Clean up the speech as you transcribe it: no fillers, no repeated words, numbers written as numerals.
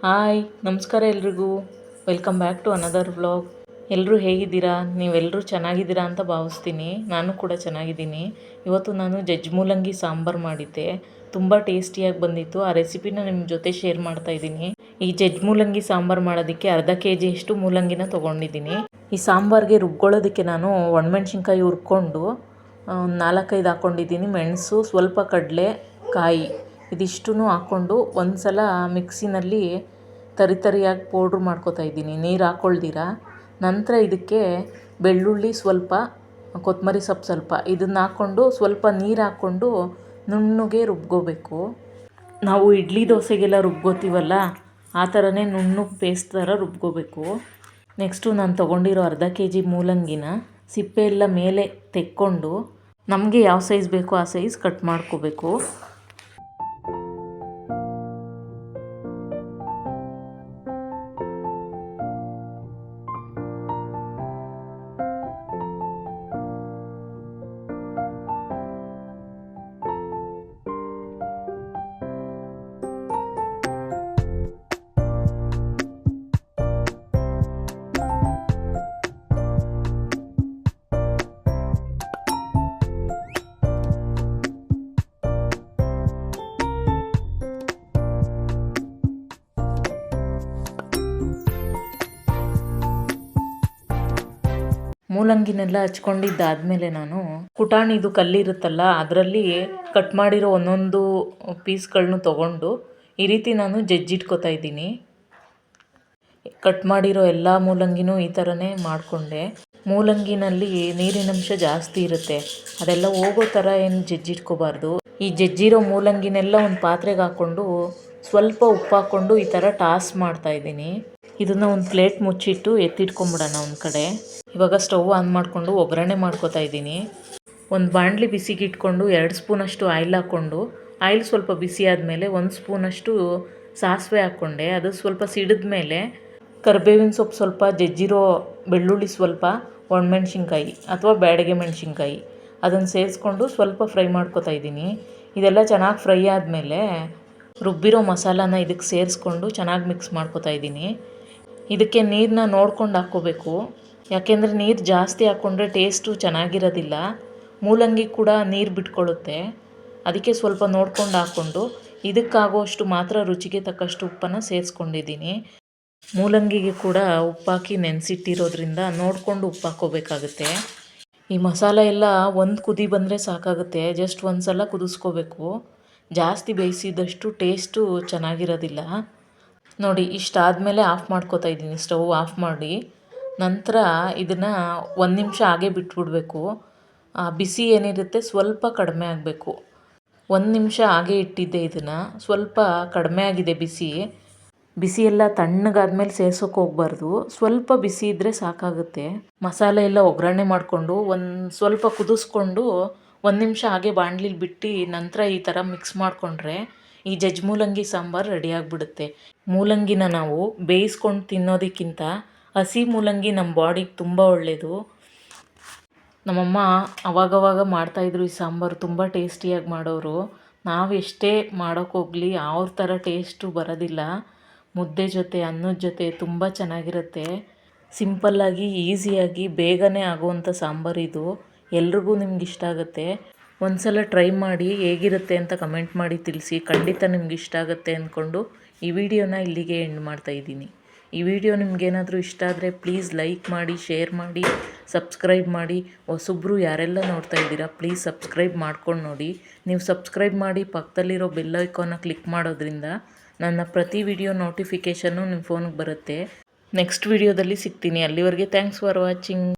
Hi ನಮಸ್ಕಾರ ಎಲ್ರಿಗೂ. Welcome back to another vlog. ಎಲ್ಲರೂ ಹೇಗಿದ್ದೀರಾ? ನೀವೆಲ್ಲರೂ ಚೆನ್ನಾಗಿದ್ದೀರಾ ಅಂತ ಭಾವಿಸ್ತೀನಿ. ನಾನು ಕೂಡ ಚೆನ್ನಾಗಿದ್ದೀನಿ. ಇವತ್ತು ನಾನು ಜಜ್ಜಿ ಮೂಲಂಗಿ ಸಾಂಬಾರು ಮಾಡಿದ್ದೆ. ತುಂಬ ಟೇಸ್ಟಿಯಾಗಿ ಬಂದಿತ್ತು. ಆ ರೆಸಿಪಿನ ನಿಮ್ಮ ಜೊತೆ ಶೇರ್ ಮಾಡ್ತಾ ಇದ್ದೀನಿ. ಈ ಜಜ್ಜಿ ಮೂಲಂಗಿ ಸಾಂಬಾರು ಮಾಡೋದಕ್ಕೆ ಅರ್ಧ kg ಮೂಲಂಗಿನ ತೊಗೊಂಡಿದ್ದೀನಿ. ಈ ಸಾಂಬಾರಿಗೆ ರುಬ್ಕೊಳ್ಳೋದಕ್ಕೆ ನಾನು ಒಣಮೆಣ್ಸಿನ್ಕಾಯಿ ಹುರ್ಕೊಂಡು 4-5 ಹಾಕ್ಕೊಂಡಿದ್ದೀನಿ. ಮೆಣಸು, ಸ್ವಲ್ಪ ಕಡಲೆ ಕಾಯಿ ಇದಿಷ್ಟೂ ಹಾಕ್ಕೊಂಡು ಒಂದು ಸಲ ಮಿಕ್ಸಿನಲ್ಲಿ ತರಿಯಾಗಿ ಪೌಡ್ರ್ ಮಾಡ್ಕೊತಾ ಇದ್ದೀನಿ, ನೀರು ಹಾಕ್ಕೊಳ್ದಿರ. ನಂತರ ಇದಕ್ಕೆ ಬೆಳ್ಳುಳ್ಳಿ ಸ್ವಲ್ಪ, ಕೊತ್ತಂಬರಿ ಸೊಪ್ಪು ಸ್ವಲ್ಪ ಇದನ್ನು ಹಾಕ್ಕೊಂಡು ಸ್ವಲ್ಪ ನೀರು ಹಾಕ್ಕೊಂಡು ನುಣ್ಣಗೆ ರುಬ್ಕೋಬೇಕು. ನಾವು ಇಡ್ಲಿ ದೋಸೆಗೆಲ್ಲ ರುಬ್ಕೋತೀವಲ್ಲ ಆ ಥರನೇ ನುಣ್ಣಗೆ ಪೇಸ್ಟ್ ಥರ ರುಬ್ಕೋಬೇಕು. ನೆಕ್ಸ್ಟು ನಾನು ತೊಗೊಂಡಿರೋ ಅರ್ಧ kg ಮೂಲಂಗಿನ ಸಿಪ್ಪೆ ಎಲ್ಲ ಮೇಲೆ ತೆಕ್ಕೊಂಡು ನಮಗೆ ಯಾವ ಸೈಜ್ ಬೇಕೋ ಆ ಸೈಜ್ ಕಟ್ ಮಾಡ್ಕೋಬೇಕು. ಮೂಲಂಗಿನೆಲ್ಲ ಹಚ್ಕೊಂಡಿದ್ದಾದಮೇಲೆ ನಾನು ಕುಟಾಣಿದು ಕಲ್ಲಿರುತ್ತಲ್ಲ ಅದರಲ್ಲಿ ಕಟ್ ಮಾಡಿರೋ ಒಂದೊಂದು ಪೀಸ್ಗಳನ್ನೂ ತೊಗೊಂಡು ಈ ರೀತಿ ನಾನು ಜಜ್ಜಿಟ್ಕೊತಾ ಇದ್ದೀನಿ. ಕಟ್ ಮಾಡಿರೋ ಎಲ್ಲ ಮೂಲಂಗಿನೂ ಈ ಥರನೇ ಮಾಡಿಕೊಂಡೆ. ಮೂಲಂಗಿನಲ್ಲಿ ನೀರಿನಂಶ ಜಾಸ್ತಿ ಇರುತ್ತೆ, ಅದೆಲ್ಲ ಹೋಗೋ ಥರ ಏನು ಜಜ್ಜಿಟ್ಕೋಬಾರ್ದು. ಈ ಜಜ್ಜಿರೋ ಮೂಲಂಗಿನೆಲ್ಲ ಒಂದು ಪಾತ್ರೆಗೆ ಹಾಕ್ಕೊಂಡು ಸ್ವಲ್ಪ ಉಪ್ಪು ಹಾಕ್ಕೊಂಡು ಈ ಥರ ಟಾಸ್ ಮಾಡ್ತಾಯಿದ್ದೀನಿ. ಇದನ್ನು ಒಂದು ಪ್ಲೇಟ್ ಮುಚ್ಚಿಟ್ಟು ಎತ್ತಿಟ್ಕೊಂಬಿಡೋಣ ಒಂದು ಕಡೆ. ಇವಾಗ ಸ್ಟವ್ ಆನ್ ಮಾಡಿಕೊಂಡು ಒಗ್ಗರಣೆ ಮಾಡ್ಕೊತಾ ಇದ್ದೀನಿ. ಒಂದು ಬಾಣಲಿ ಬಿಸಿಗೆ ಇಟ್ಕೊಂಡು 2 ಸ್ಪೂನಷ್ಟು ಆಯಿಲ್ ಹಾಕ್ಕೊಂಡು ಆಯಿಲ್ ಸ್ವಲ್ಪ ಬಿಸಿ ಆದಮೇಲೆ 1 ಸ್ಪೂನಷ್ಟು ಸಾಸಿವೆ ಹಾಕ್ಕೊಂಡೆ. ಅದು ಸ್ವಲ್ಪ ಸಿಡಿದ ಮೇಲೆ ಕರಿಬೇವಿನ ಸೊಪ್ಪು ಸ್ವಲ್ಪ, ಜಜ್ಜಿರೋ ಬೆಳ್ಳುಳ್ಳಿ ಸ್ವಲ್ಪ, ಒಣಮೆಣ್ಸಿನ್ಕಾಯಿ ಅಥವಾ ಬ್ಯಾಡಗೆ ಮೆಣಸಿನ್ಕಾಯಿ ಅದನ್ನು ಸೇರಿಸ್ಕೊಂಡು ಸ್ವಲ್ಪ ಫ್ರೈ ಮಾಡ್ಕೊತಾ ಇದ್ದೀನಿ. ಇದೆಲ್ಲ ಚೆನ್ನಾಗಿ ಫ್ರೈ ಆದಮೇಲೆ ರುಬ್ಬಿರೋ ಮಸಾಲಾನ ಇದಕ್ಕೆ ಸೇರಿಸ್ಕೊಂಡು ಚೆನ್ನಾಗಿ ಮಿಕ್ಸ್ ಮಾಡ್ಕೊತಾ ಇದ್ದೀನಿ. ಇದಕ್ಕೆ ನೀರನ್ನ ನೋಡ್ಕೊಂಡು ಹಾಕ್ಕೋಬೇಕು, ಯಾಕೆಂದರೆ ನೀರು ಜಾಸ್ತಿ ಹಾಕ್ಕೊಂಡ್ರೆ ಟೇಸ್ಟು ಚೆನ್ನಾಗಿರೋದಿಲ್ಲ. ಮೂಲಂಗಿ ಕೂಡ ನೀರು ಬಿಟ್ಕೊಳ್ಳುತ್ತೆ, ಅದಕ್ಕೆ ಸ್ವಲ್ಪ ನೋಡ್ಕೊಂಡು ಹಾಕ್ಕೊಂಡು ಇದಕ್ಕಾಗೋಷ್ಟು ಮಾತ್ರ ರುಚಿಗೆ ತಕ್ಕಷ್ಟು ಉಪ್ಪನ್ನು ಸೇರಿಸ್ಕೊಂಡಿದ್ದೀನಿ. ಮೂಲಂಗಿಗೆ ಕೂಡ ಉಪ್ಪಾಕಿ ನೆನೆಸಿಟ್ಟಿರೋದ್ರಿಂದ ನೋಡಿಕೊಂಡು ಉಪ್ಪು ಹಾಕ್ಕೋಬೇಕಾಗುತ್ತೆ. ಈ ಮಸಾಲೆ ಎಲ್ಲ ಒಂದು ಕುದಿ ಬಂದರೆ ಸಾಕಾಗುತ್ತೆ, ಜಸ್ಟ್ ಒಂದು ಸಲ ಕುದಿಸ್ಕೋಬೇಕು. ಜಾಸ್ತಿ ಬೇಯಿಸಿದಷ್ಟು ಟೇಸ್ಟು ಚೆನ್ನಾಗಿರೋದಿಲ್ಲ. ನೋಡಿ, ಇಷ್ಟಾದಮೇಲೆ ಆಫ್ ಮಾಡ್ಕೊತಾ ಇದ್ದೀನಿ, ಸ್ಟವ್ ಆಫ್ ಮಾಡಿ. ನಂತರ ಇದನ್ನು 1 ನಿಮಿಷ ಹಾಗೆ ಬಿಟ್ಬಿಡಬೇಕು. ಬಿಸಿ ಏನಿರುತ್ತೆ ಸ್ವಲ್ಪ ಕಡಿಮೆ ಆಗಬೇಕು. 1 ನಿಮಿಷ ಹಾಗೆ ಇಟ್ಟಿದ್ದೆ, ಇದನ್ನು ಸ್ವಲ್ಪ ಕಡಿಮೆ ಆಗಿದೆ ಬಿಸಿ. ಬಿಸಿ ಎಲ್ಲ ತಣ್ಣಗಾದ್ಮೇಲೆ ಸೇರ್ಸೋಕೆ ಹೋಗಬಾರ್ದು, ಸ್ವಲ್ಪ ಬಿಸಿ ಇದ್ದರೆ ಸಾಕಾಗುತ್ತೆ. ಮಸಾಲೆ ಎಲ್ಲ ಒಗ್ಗರಣೆ ಮಾಡಿಕೊಂಡು ಸ್ವಲ್ಪ ಕುದಿಸ್ಕೊಂಡು 1 ನಿಮಿಷ ಹಾಗೆ ಬಾಣಲಿಲಿ ಬಿಟ್ಟು ನಂತರ ಈ ಥರ ಮಿಕ್ಸ್ ಮಾಡಿಕೊಂಡ್ರೆ ಈ ಜಜ್ಜಿ ಮೂಲಂಗಿ ಸಾಂಬಾರು ರೆಡಿಯಾಗಿಬಿಡುತ್ತೆ. ಮೂಲಂಗಿನ ನಾವು ಬೇಯಿಸ್ಕೊಂಡು ತಿನ್ನೋದಕ್ಕಿಂತ ಹಸಿ ಮೂಲಂಗಿ ನಮ್ಮ ಬಾಡಿಗೆ ತುಂಬ ಒಳ್ಳೆಯದು. ನಮ್ಮಮ್ಮ ಅವಾಗವಾಗ ಮಾಡ್ತಾಯಿದ್ರು ಈ ಸಾಂಬಾರು, ತುಂಬ ಟೇಸ್ಟಿಯಾಗಿ ಮಾಡೋರು. ನಾವು ಎಷ್ಟೇ ಮಾಡೋಕ್ಕೋಗಲಿ ಅವ್ರ ಥರ ಟೇಸ್ಟು ಬರೋದಿಲ್ಲ. ಮುದ್ದೆ ಜೊತೆ, ಅನ್ನದ ಜೊತೆ ತುಂಬ ಚೆನ್ನಾಗಿರುತ್ತೆ. ಸಿಂಪಲ್ಲಾಗಿ, ಈಸಿಯಾಗಿ, ಬೇಗನೆ ಆಗುವಂಥ ಸಾಂಬಾರು ಇದು. ಎಲ್ರಿಗೂ ನಿಮ್ಗೆ ಇಷ್ಟ ಆಗುತ್ತೆ. ಒಂದು ಸಲ ಟ್ರೈ ಮಾಡಿ ಹೇಗಿರುತ್ತೆ ಅಂತ ಕಮೆಂಟ್ ಮಾಡಿ ತಿಳಿಸಿ. ಖಂಡಿತ ನಿಮ್ಗೆ ಇಷ್ಟ ಆಗುತ್ತೆ ಅಂದ್ಕೊಂಡು ಈ ವಿಡಿಯೋನ ಇಲ್ಲಿಗೆ ಎಂಡ್ ಮಾಡ್ತಾಯಿದ್ದೀನಿ. ಈ ವಿಡಿಯೋ ನಿಮಗೇನಾದರೂ ಇಷ್ಟ ಆದರೆ ಪ್ಲೀಸ್ ಲೈಕ್ ಮಾಡಿ, ಶೇರ್ ಮಾಡಿ, ಸಬ್ಸ್ಕ್ರೈಬ್ ಮಾಡಿ. ಹೊಸಬ್ರು ಯಾರೆಲ್ಲ ನೋಡ್ತಾ ಇದ್ದೀರಾ ಪ್ಲೀಸ್ ಸಬ್ಸ್ಕ್ರೈಬ್ ಮಾಡ್ಕೊಂಡು ನೋಡಿ. ನೀವು ಸಬ್ಸ್ಕ್ರೈಬ್ ಮಾಡಿ ಪಕ್ಕದಲ್ಲಿರೋ ಬೆಲ್ ಐಕಾನ್ನ ಕ್ಲಿಕ್ ಮಾಡೋದ್ರಿಂದ ನನ್ನ ಪ್ರತಿ ವಿಡಿಯೋ ನೋಟಿಫಿಕೇಷನ್ನು ನಿಮ್ಮ ಫೋನಿಗೆ ಬರುತ್ತೆ. ನೆಕ್ಸ್ಟ್ ವಿಡಿಯೋದಲ್ಲಿ ಸಿಗ್ತೀನಿ. ಅಲ್ಲಿವರೆಗೆ ಥ್ಯಾಂಕ್ಸ್ ಫಾರ್ ವಾಚಿಂಗ್.